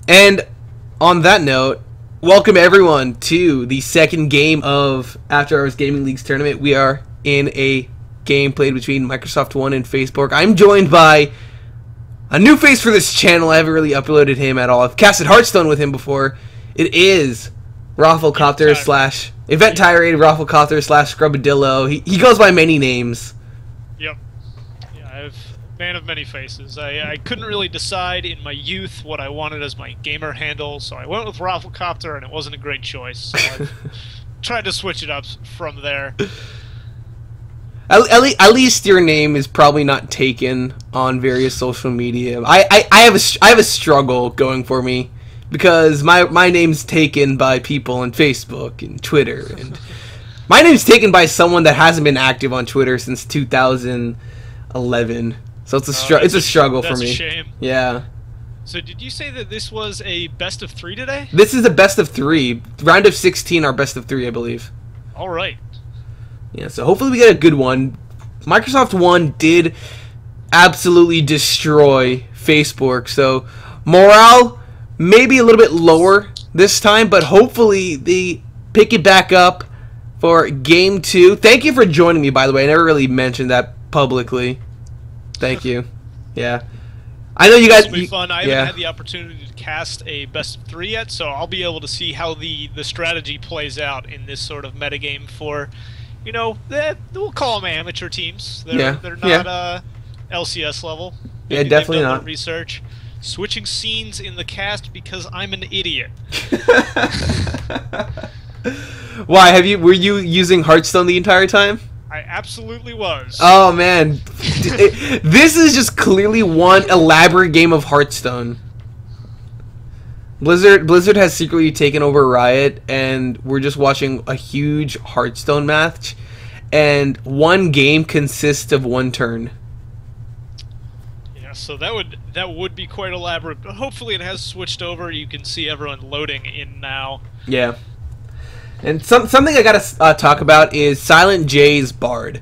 And on that note, welcome everyone to the second game of After Hours Gaming League's tournament. We are in a game played between Microsoft One and Facebork. I'm joined by a new face for this channel. I haven't really uploaded him at all. I've casted Hearthstone with him before. It is Rafflecopter slash Event Tirade, Rafflecopter slash Scrubadillo. He goes by many names. Yep. Yeah, I've man of many faces. I couldn't really decide in my youth what I wanted as my gamer handle, so I went with Rafflecopter, and it wasn't a great choice. So I tried to switch it up from there. At least your name is probably not taken on various social media. I have a struggle going for me because my name's taken by people on Facebook and Twitter, and my name's taken by someone that hasn't been active on Twitter since 2011. So it's a struggle for me. That's a shame. Yeah. So did you say that this was a best of 3 today? This is a best of 3. Round of 16 are best of 3, I believe. All right. Yeah, so hopefully we get a good one. Microsoft One did absolutely destroy Facebook, so morale maybe a little bit lower this time, but hopefully they pick it back up for Game 2. Thank you for joining me, by the way. I never really mentioned that publicly. Thank you. Yeah. I know you guys... This will be fun. I haven't had the opportunity to cast a best of 3 yet, so I'll be able to see how the strategy plays out in this sort of metagame for... You know, we'll call them amateur teams. They're not LCS level. Yeah, definitely not. Research. Switching scenes in the cast because I'm an idiot. Why? Were you using Hearthstone the entire time? I absolutely was. Oh man, this is just clearly one elaborate game of Hearthstone. Blizzard has secretly taken over Riot, and we're just watching a huge Hearthstone match, and one game consists of one turn. Yeah, so that would be quite elaborate, but hopefully it has switched over. You can see everyone loading in now. Yeah. And something I gotta talk about is Silent J's Bard.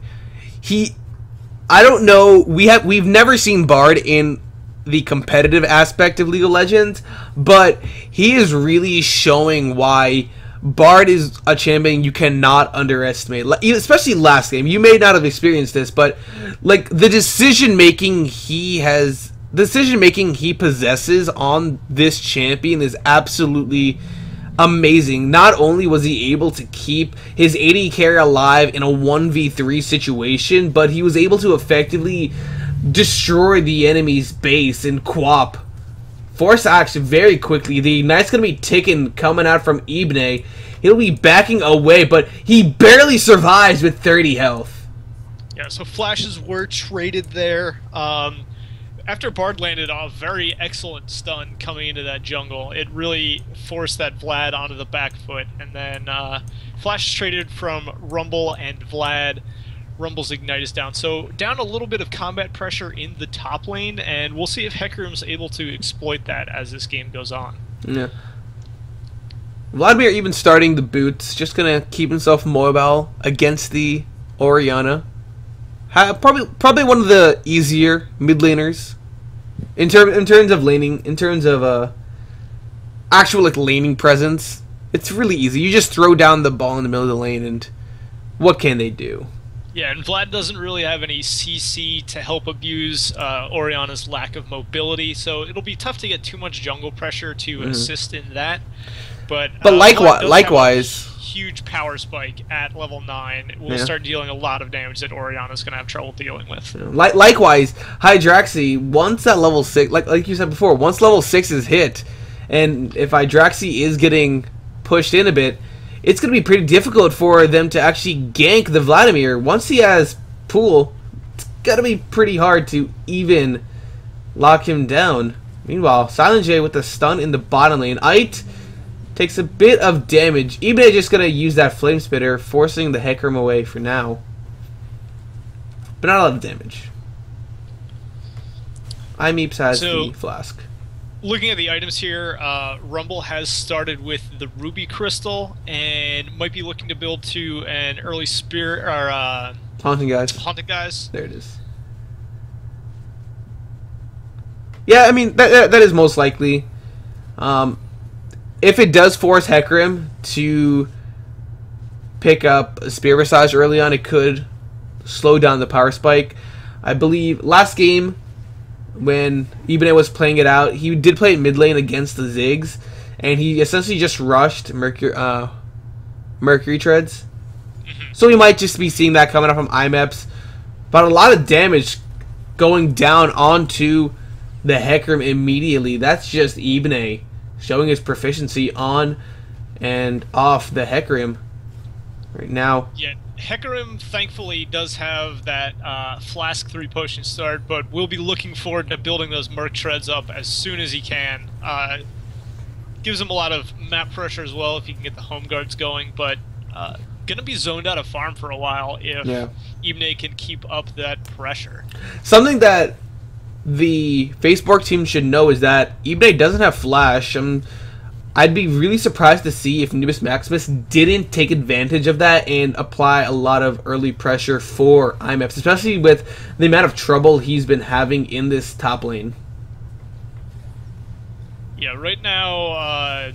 I don't know, we've never seen Bard in the competitive aspect of League of Legends, but he is really showing why Bard is a champion you cannot underestimate. Especially last game, you may not have experienced this, but like the decision making he possesses on this champion is absolutely amazing. Not only was he able to keep his AD carry alive in a 1v3 situation, but he was able to effectively destroy the enemy's base and co-op. Force action very quickly. The Ignite's going to be ticking coming out from Ibne. He'll be backing away, but he barely survives with 30 health. Yeah, so flashes were traded there. After Bard landed a very excellent stun coming into that jungle, it really forced that Vlad onto the back foot, and then Flash traded from Rumble and Vlad. Rumble's Ignite is down, so down a little bit of combat pressure in the top lane, and we'll see if Hecarim's able to exploit that as this game goes on. Yeah. Vladimir even starting the boots, just gonna keep himself mobile against the Orianna. Probably one of the easier mid laners in terms of laning, in terms of actual like laning presence. It's really easy. You just throw down the ball in the middle of the lane, and what can they do? Yeah, and Vlad doesn't really have any CC to help abuse Orianna's lack of mobility, so it'll be tough to get too much jungle pressure to assist in that. But likewise. Huge power spike at level 9 will start dealing a lot of damage that Orianna's going to have trouble dealing with. Likewise, Hydraxi, once that level 6, like you said before, once level 6 is hit, and if Hydraxi is getting pushed in a bit, it's going to be pretty difficult for them to actually gank the Vladimir. Once he has pool, it's going to be pretty hard to even lock him down. Meanwhile, Silent J with the stun in the bottom lane. Ait takes a bit of damage. Ibne just going to use that Flame Spitter, forcing the Hecarim away for now. But not a lot of damage. Imeeps has the Flask. Looking at the items here, Rumble has started with the Ruby Crystal and might be looking to build to an early Spirit or Haunting Guys. Haunted Guys. There it is. Yeah, I mean that is most likely. If it does force Hecarim to pick up a Spear Visage early on, it could slow down the power spike. I believe last game when Ibane was playing it out, he did play it mid lane against the Ziggs, and he essentially just rushed Mercury Treads. So we might just be seeing that coming up from IMEPs. But a lot of damage going down onto the Hecarim immediately. That's just Ibane showing his proficiency on and off the Hecarim right now. Yeah, Hecarim thankfully does have that Flask 3 potion start, but we'll be looking forward to building those Merc Treads up as soon as he can. Gives him a lot of map pressure as well if he can get the home guards going, but gonna be zoned out of farm for a while if Ibane can keep up that pressure. Something that the Facebork team should know is that Ibane doesn't have flash. I'd be really surprised to see if Nubis Maximus didn't take advantage of that and apply a lot of early pressure for IMEPs, especially with the amount of trouble he's been having in this top lane. Yeah, right now,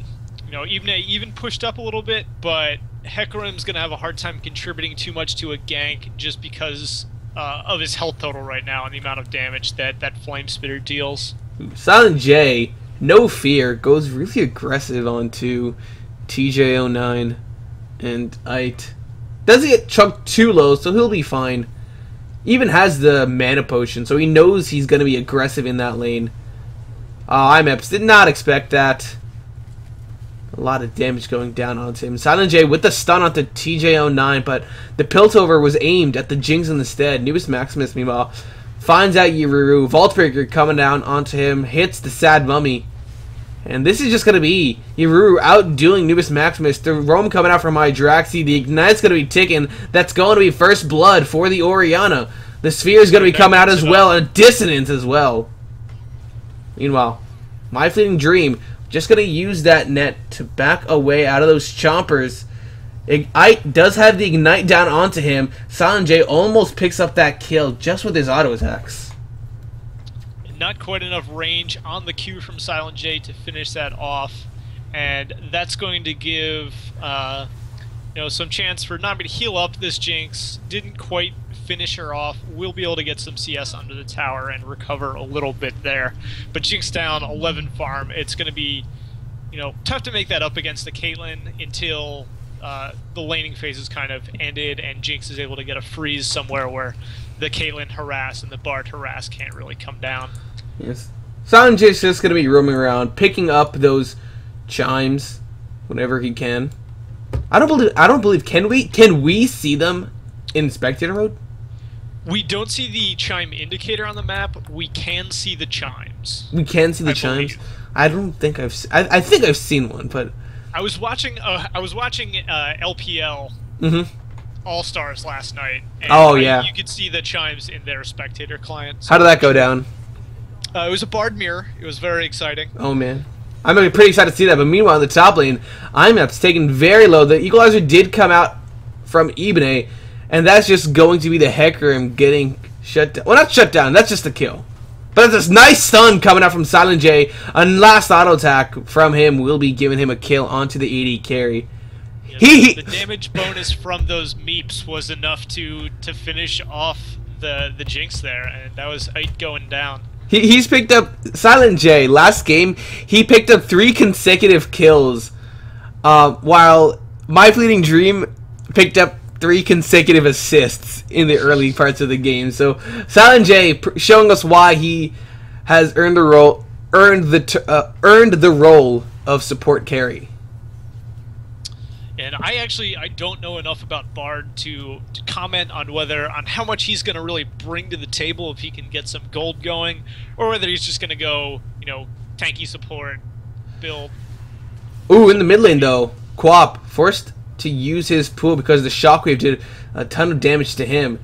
Ibane even pushed up a little bit, but Hecarim's going to have a hard time contributing too much to a gank just because of his health total right now and the amount of damage that Flame Spitter deals. Silent J, no fear, goes really aggressive onto TJ09 and Ite. Doesn't get chunked too low, so he'll be fine. Even has the mana potion, so he knows he's going to be aggressive in that lane. IMEPs did not expect that. A lot of damage going down onto him. Silent J with the stun onto TJ09, but the Piltover was aimed at the Jinx instead. Nubis Maximus, meanwhile, finds out Yururu. Vaultbreaker coming down onto him, hits the Sad Mummy. And this is just going to be Yururu outdoing Nubis Maximus. The roam coming out from Hydraxi. The Ignite's going to be ticking. That's going to be first blood for the Orianna. The Sphere is going to be coming out as well, and Dissonance as well. Meanwhile, My Fleeting Dream just going to use that net to back away out of those chompers. Ike does have the Ignite down onto him. Silent J almost picks up that kill just with his auto attacks. Not quite enough range on the Q from Silent J to finish that off. And that's going to give some chance for Nami to heal up this Jinx. Didn't quite finish her off. We'll be able to get some CS under the tower and recover a little bit there. But Jinx down 11 farm. It's going to be, tough to make that up against the Caitlyn until the laning phase is kind of ended and Jinx is able to get a freeze somewhere where the Caitlyn harass and the Bard harass can't really come down. Yes. Silent J's just going to be roaming around, picking up those chimes whenever he can. I don't believe. Can we see them in spectator mode? We don't see the chime indicator on the map. We can see the chimes. We can see the chimes. Believe. I don't think I think I've seen one, but I was watching LPL All Stars last night. And you could see the chimes in their spectator client. So how did that go down? It was a Bard mirror. It was very exciting. Oh man, I'm pretty excited to see that. But meanwhile, in the top lane, IMEP's taken very low. The equalizer did come out from Ibane. And that's just going to be the Hecarim getting shut down. Well, not shut down. That's just a kill. But this nice stun coming out from Silent J. A last auto attack from him will be giving him a kill onto the AD carry. Yeah, the damage bonus from those meeps was enough to finish off the Jinx there, and that was 8 going down. He's picked up Silent J. Last game, he picked up 3 consecutive kills, while My Fleeting Dream picked up 3 consecutive assists in the early parts of the game. So Silent J showing us why he has earned the role of support carry. And I don't know enough about Bard to comment on how much he's going to really bring to the table if he can get some gold going, or whether he's just going to go tanky support build. Ooh, in the mid lane though, Quap forced to use his pool because the shockwave did a ton of damage to him.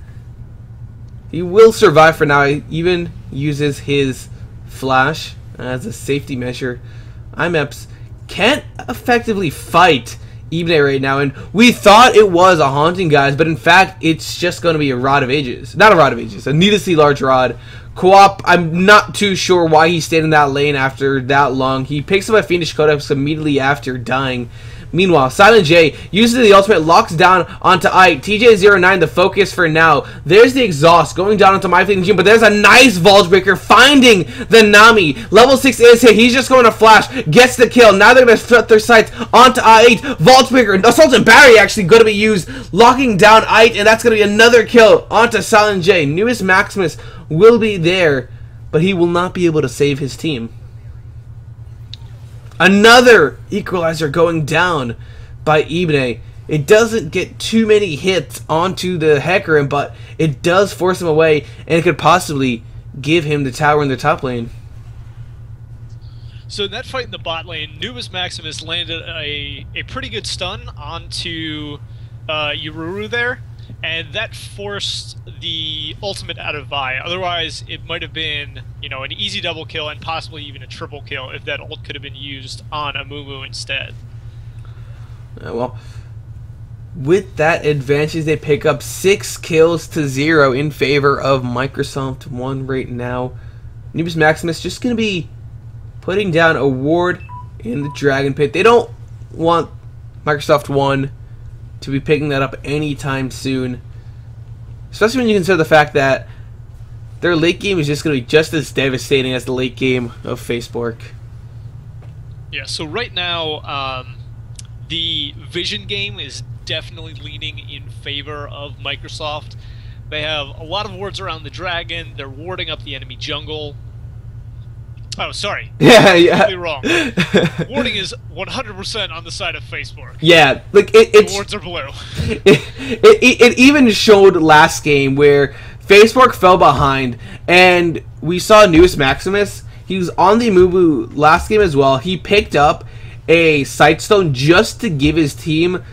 He will survive for now. He even uses his flash as a safety measure. IMEPs can't effectively fight Ibne right now, and we thought it was a Haunting, guys, but in fact, it's just going to be a Rod of Ages. Not a Rod of Ages, a needlessly large rod. Co-op, I'm not too sure why he stayed in that lane after that long. He picks up a Fiendish Codex immediately after dying. Meanwhile, Silent J uses the ultimate, locks down onto Ike. TJ09 the focus for now. There's the exhaust going down onto My Fleeting Dream, but there's a nice Vault Breaker finding the Nami. Level 6 is hit. He's just going to flash. Gets the kill. Now they're going to set their sights onto I8. Vault Breaker. Assault and Battery actually going to be used. Locking down I8, and that's going to be another kill onto Silent J. Newest Maximus will be there, but he will not be able to save his team. Another equalizer going down by Ibne. It doesn't get too many hits onto the Hecarim, but it does force him away, and it could possibly give him the tower in the top lane. So in that fight in the bot lane, Nubis Maximus landed a pretty good stun onto Ururu there, and that forced the ultimate out of Vi. Otherwise, it might have been, you know, an easy double kill and possibly even a triple kill if that ult could have been used on Amumu instead. Well, with that advantage, they pick up 6 kills to 0 in favor of Microsoft 1 right now. Nubis Maximus just going to be putting down a ward in the Dragon Pit. They don't want Microsoft 1 to be picking that up anytime soon, especially when you consider the fact that their late game is just going to be just as devastating as the late game of Facebork. Yeah, so right now, the Vision game is definitely leaning in favor of Microsoft. They have a lot of wards around the dragon. They're warding up the enemy jungle. Oh, sorry. Yeah. Completely wrong. Warding is 100% on the side of Facebook. Yeah, like the wards are blue. It even showed last game where Facebook fell behind, and we saw Newest Maximus. He was on the Mubu last game as well. He picked up a Sightstone just to give his team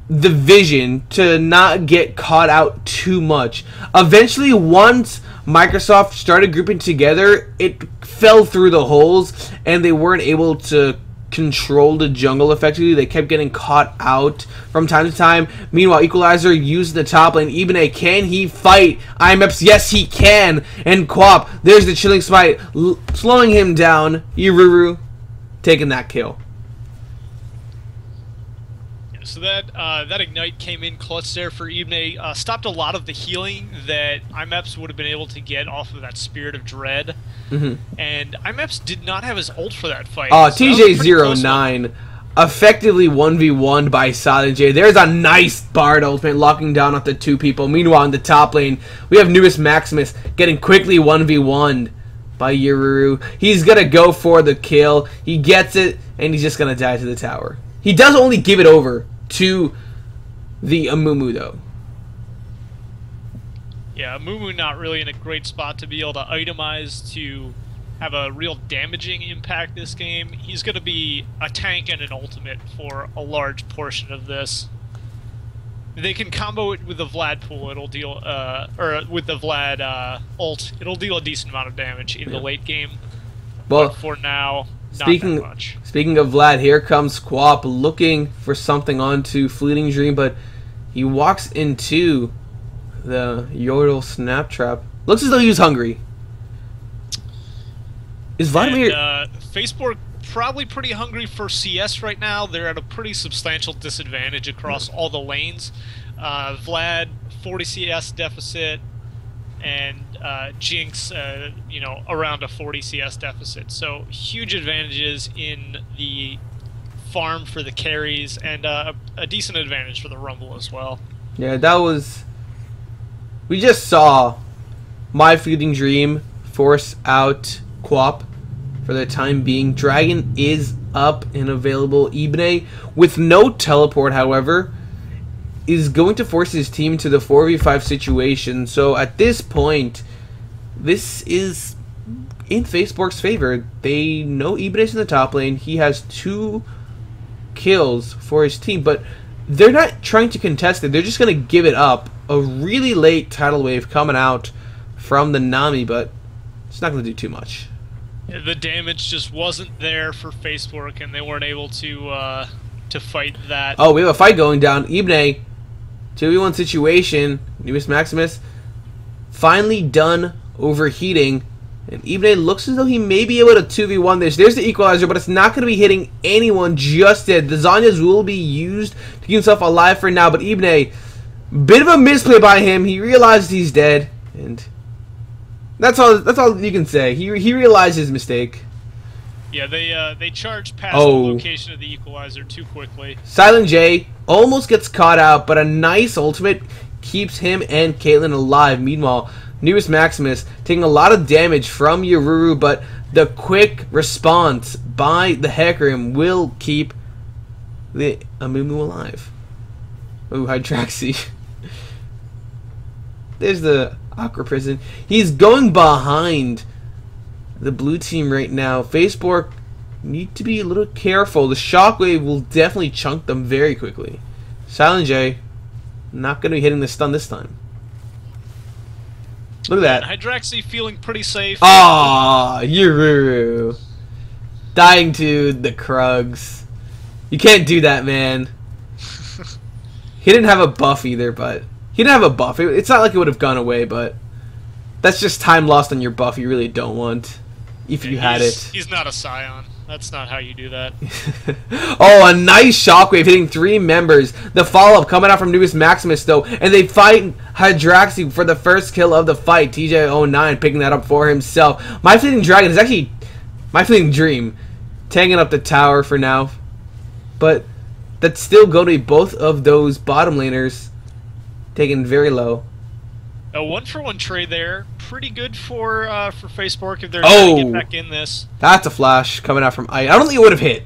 the vision to not get caught out too much. Eventually, once Microsoft started grouping together, it fell through the holes, and they weren't able to control the jungle effectively. They kept getting caught out from time to time. Meanwhile, Equalizer used the top lane. Ibne, can he fight IMEPs? Yes, he can. And Quap, there's the Chilling Smite, slowing him down. Ururu taking that kill. So that Ignite came in clutch there for Ibne, stopped a lot of the healing that IMEPS would have been able to get off of that Spirit of Dread. And IMEPS did not have his ult for that fight. So TJ09 effectively 1v1'd by Silent J. There's a nice Bard ultimate locking down at the 2 people. Meanwhile, in the top lane, we have Newest Maximus getting quickly 1v1'd by Ururu. He's going to go for the kill. He gets it, and he's just going to die to the tower. He does only give it over to the Amumu, though. Yeah, Amumu not really in a great spot to be able to itemize to have a real damaging impact this game. He's going to be a tank and an ultimate for a large portion of this. They can combo it with the Vlad pool. It'll deal, or with the Vlad ult. It'll deal a decent amount of damage in the late game. Well, but for now, speaking of Vlad, here comes Quap looking for something onto Fleeting Dream, but he walks into the Yordle Snap Trap. Looks as though he was hungry. Is Vladimir... Facebook probably pretty hungry for CS right now. They're at a pretty substantial disadvantage across all the lanes. Vlad, 40 CS deficit, and Jinx, you know, around a 40 CS deficit. So huge advantages in the farm for the carries, and a decent advantage for the Rumble as well. Yeah, that was... We just saw My Fleeting Dream force out Quap for the time being. Dragon is up and available. Ibne, with no teleport, however, is going to force his team to the 4v5 situation. So at this point, this is in Facebork's favor. They know Ibne's in the top lane. He has 2 kills for his team, but they're not trying to contest it. They're just going to give it up. A really late tidal wave coming out from the Nami, but it's not going to do too much. The damage just wasn't there for Facebook, and they weren't able to to fight that. Oh, we have a fight going down. Ibne, 2v1 situation. Nubis Maximus finally done overheating. And Ibne looks as though he may be able to 2v1 this. There's the equalizer, but it's not going to be hitting anyone just yet. The Zanyas will be used to keep himself alive for now. But Ibne, bit of a misplay by him. He realized he's dead. And that's all you can say. He realized his mistake. Yeah, they charged past the location of the equalizer too quickly. Silent J almost gets caught out, but a nice ultimate keeps him and Caitlyn alive. Meanwhile, Nubis Maximus taking a lot of damage from Yaruru, but the quick response by the Hecarim will keep the Amumu alive. Ooh, Hydraxi. There's the Aqua Prison. He's going behind the blue team right now. Facebork need to be a little careful. The Shockwave will definitely chunk them very quickly. Silent J not going to be hitting the stun this time. Look at that. Hydraxi feeling pretty safe. Ah, Yaruru. Dying to the Krugs. You can't do that, man. He didn't have a buff either, but... He didn't have a buff. It's not like it would have gone away, but... That's just time lost on your buff you really don't want. If you had it. He's not a Scion. That's not how you do that. Oh, a nice shockwave hitting 3 members. The follow-up coming out from Nubis Maximus, though. And they fight Hydraxi for the first kill of the fight. TJ09 picking that up for himself. My Fleeting Dragon is actually My Fleeting Dream. Taking up the tower for now. But that's still going to be both of those bottom laners taken very low. A 1-for-1 trade there. Pretty good for Facebork if they're trying to get back in this. That's a flash coming out from I don't think it would have hit.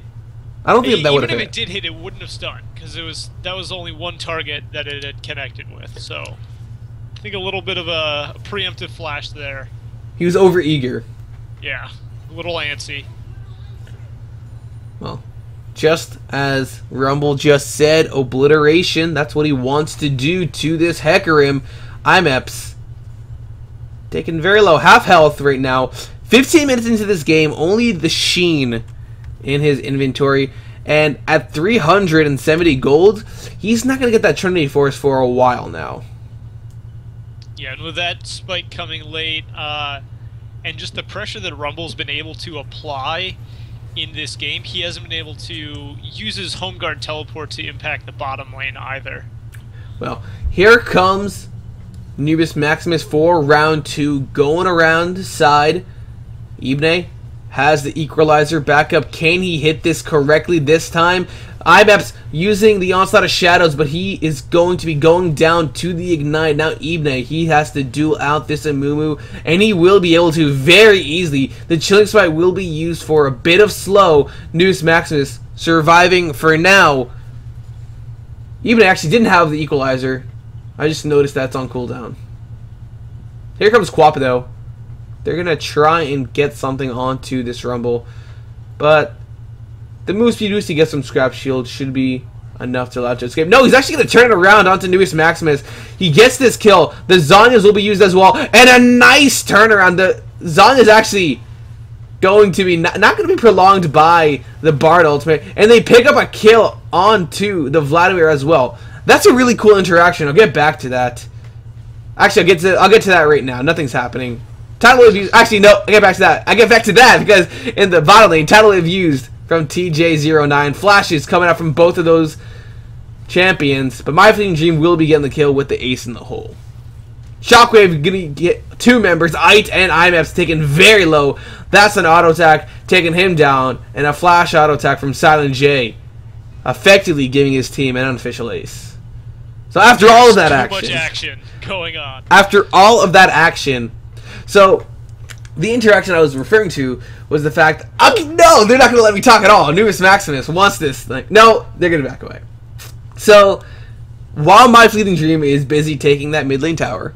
I don't think that would have hit. Even if it did hit, it wouldn't have stunned because that was only one target that it had connected with. So I think a little bit of a preemptive flash there. He was over eager. Yeah, a little antsy. Well, just as Rumble just said, obliteration. That's what he wants to do to this Hecarim. IMEPS taking very low, half health right now. 15 minutes into this game, only the Sheen in his inventory. And at 370 gold, he's not going to get that Trinity Force for a while now. Yeah, and with that spike coming late, and just the pressure that Rumble's been able to apply in this game, he hasn't been able to use his Home Guard teleport to impact the bottom lane either. Well, here comes Nubis Maximus for round 2, going around the side. Ibne has the equalizer back up. Can he hit this correctly this time? IMEPS using the Onslaught of Shadows, but he is going to be going down to the Ignite. Now Ibne, he has to duel out this Amumu, and he will be able to very easily. The Chilling Spite will be used for a bit of slow. Nubis Maximus surviving for now. Ibne actually didn't have the equalizer. I just noticed that's on cooldown. Here comes Quappa, though. They're going to try and get something onto this Rumble. But the move speed boost to get some Scrap Shield should be enough to allow to escape. No, he's actually going to turn it around onto Nubis Maximus. He gets this kill. The Zanyas will be used as well. And a nice turnaround. The Zanya is actually going to be not going to be prolonged by the Bard ultimate. And they pick up a kill onto the Vladimir as well. That's a really cool interaction. I'll get back to that. Actually, I'll get to that right now. Nothing's happening. Tidal Wave used. Actually, no. I get back to that. I get back to that because in the bottom lane, Tidal Wave used from TJ09. Flashes coming out from both of those champions. But My Fleeting Dream will be getting the kill with the ace in the hole. Shockwave gonna get 2 members. Ite and IMEPS taken very low. That's an auto attack taking him down, and a flash auto attack from Silent J, effectively giving his team an unofficial ace. So after all of that action, too much action going on. After all of that action, so the interaction I was referring to was the fact, no, they're not going to let me talk at all. Nubis Maximus wants this thing. No, they're going to back away. So while My Fleeting Dream is busy taking that mid lane tower,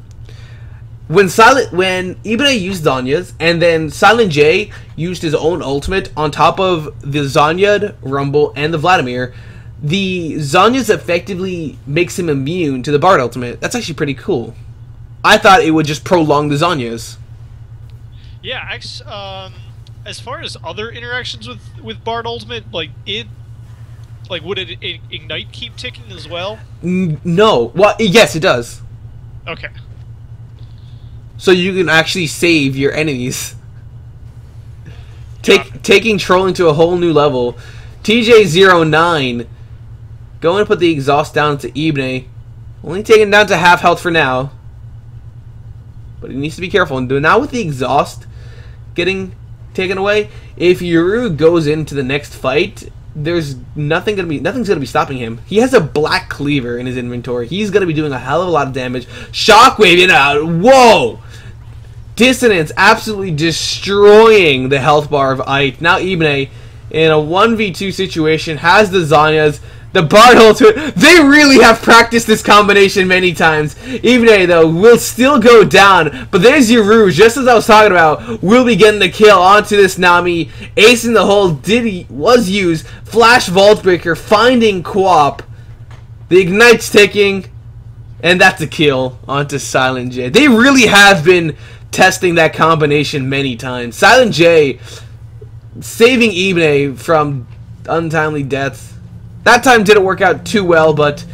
when Ibne used Zanya's, and then Silent J used his own ultimate on top of the Zanyad, Rumble, and the Vladimir, the Zanya's effectively makes him immune to the Bard ultimate. That's actually pretty cool. I thought it would just prolong the Zanya's. Yeah, as far as other interactions with Bard ultimate, like Like, would it ignite keep ticking as well? No. Well, yes, it does. Okay. So you can actually save your enemies. Taking trolling to a whole new level. TJ09 going to put the exhaust down to Ibne. Only taking down to half health for now. But he needs to be careful. And now with the exhaust getting taken away, if Yuru goes into the next fight, there's nothing's gonna be stopping him. He has a black cleaver in his inventory. He's gonna be doing a hell of a lot of damage. Shockwave in and out. Whoa! Dissonance absolutely destroying the health bar of Ait. Now Ibne, in a 1v2 situation, has the Zanyas, the Bard ult to it. They really have practiced this combination many times. Ibne, though, will still go down. But there's Yuru, just as I was talking about, will be getting the kill onto this Nami. Ace in the hole was used. Flash Vault Breaker, finding Quap. The Ignite's ticking. And that's a kill onto Silent J. They really have been testing that combination many times. Silent J saving Ibne from untimely death. That time didn't work out too well, but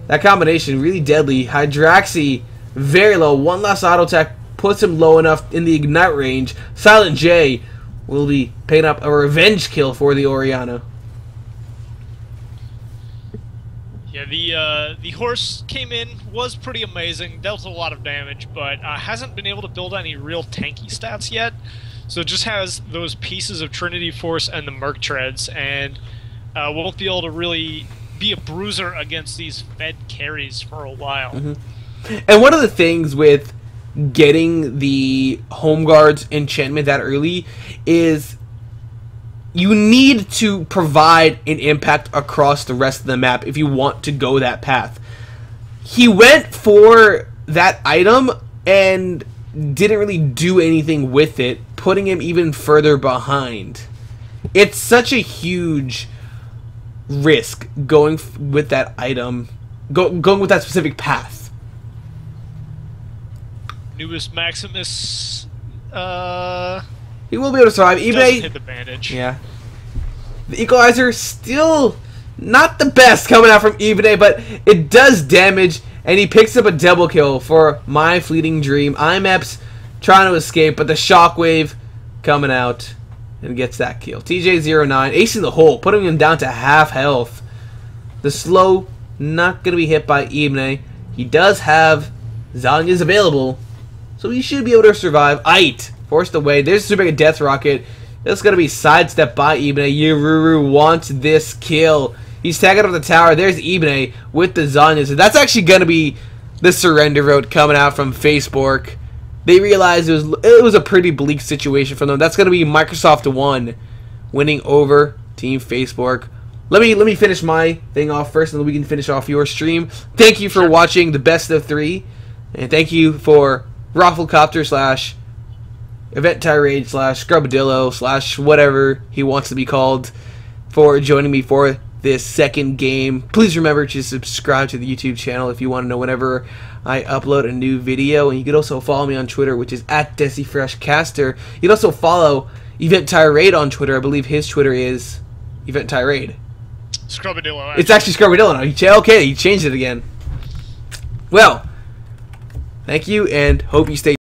that combination really deadly. Hydraxi very low. One last auto attack puts him low enough in the ignite range. Silent J will be picking up a revenge kill for the Orianna. Yeah, the horse came in, was pretty amazing, dealt a lot of damage, but hasn't been able to build any real tanky stats yet. So it just has those pieces of Trinity Force and the Merc Treads, and won't be able to really be a bruiser against these fed carries for a while. And one of the things with getting the Home Guard's enchantment that early is you need to provide an impact across the rest of the map if you want to go that path. He went for that item and didn't really do anything with it, putting him even further behind. It's such a huge risk going with that item, going with that specific path. Newest Maximus, he will be able to survive. Doesn't hit the bandage. Yeah. The Equalizer still not the best coming out from Ibne, but it does damage, and he picks up a double kill for My Fleeting Dream. IMEP's trying to escape, but the Shockwave coming out and gets that kill. TJ09 acing the hole, putting him down to half health. The slow not going to be hit by Ibne. He does have Zanya's available, so he should be able to survive. Ait forced away. There's Super Mega Death Rocket. That's going to be sidestepped by Ibne. Yururu wants this kill. He's tagging up the tower. There's Ibne with the Zanyas. So that's actually going to be the surrender vote coming out from Facebork. They realized it was a pretty bleak situation for them. That's going to be Microsoft 1 winning over Team Facebork. Let me finish my thing off first, and then we can finish off your stream. Thank you for watching the best of 3, and thank you for Rafflecopter / Event Tirade / Scrubadillo / whatever he wants to be called for joining me for this second game. Please remember to subscribe to the YouTube channel if you want to know whenever I upload a new video, and you can also follow me on Twitter, which is @DesiFreshCaster. You can also follow Event Tirade on Twitter. I believe his Twitter is Event Tirade. Scrubadillo. It's actually Scrubadillo now. Okay, he changed it again. Well, thank you, and hope you stay